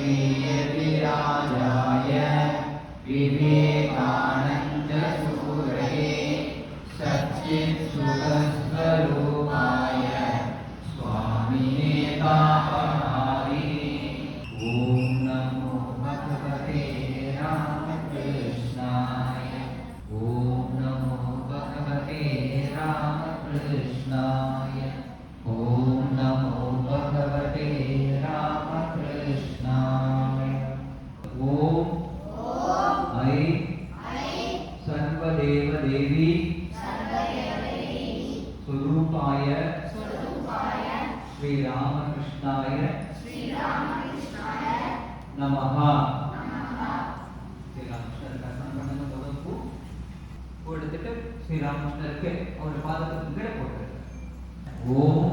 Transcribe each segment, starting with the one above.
श्रीयतिराजाय विवेकानंद सूरये सच्चित्सुखस्वरूपाय स्वामिने तापहारिणे ओम नमो भगवते रामकृष्णाय ओम नमो भगवते रामकृष्णाय ओम नमो भगवते रामकृष्णाय ओम ऐ सर्वदेव देवी स्वरूपाय श्री रामकृष्णाय नमः கொடுத்துட்டு ஸ்ரீராமகிருஷ்ணருக்கு அவருடைய பாதத்துக்கு கீழே போட்டு ஓம்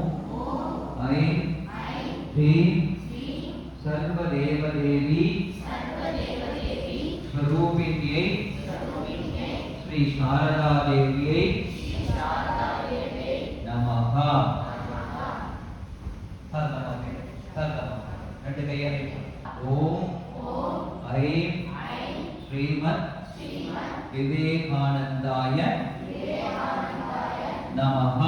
ஐம் ह्रीं सर्वदेवदेवी स्वरूपिण्यै श्री शारदा देव्यै नमः ரெண்டு கையை ஓம் ஐம் ஸ்ரீமத் विवेकानंदाय नमः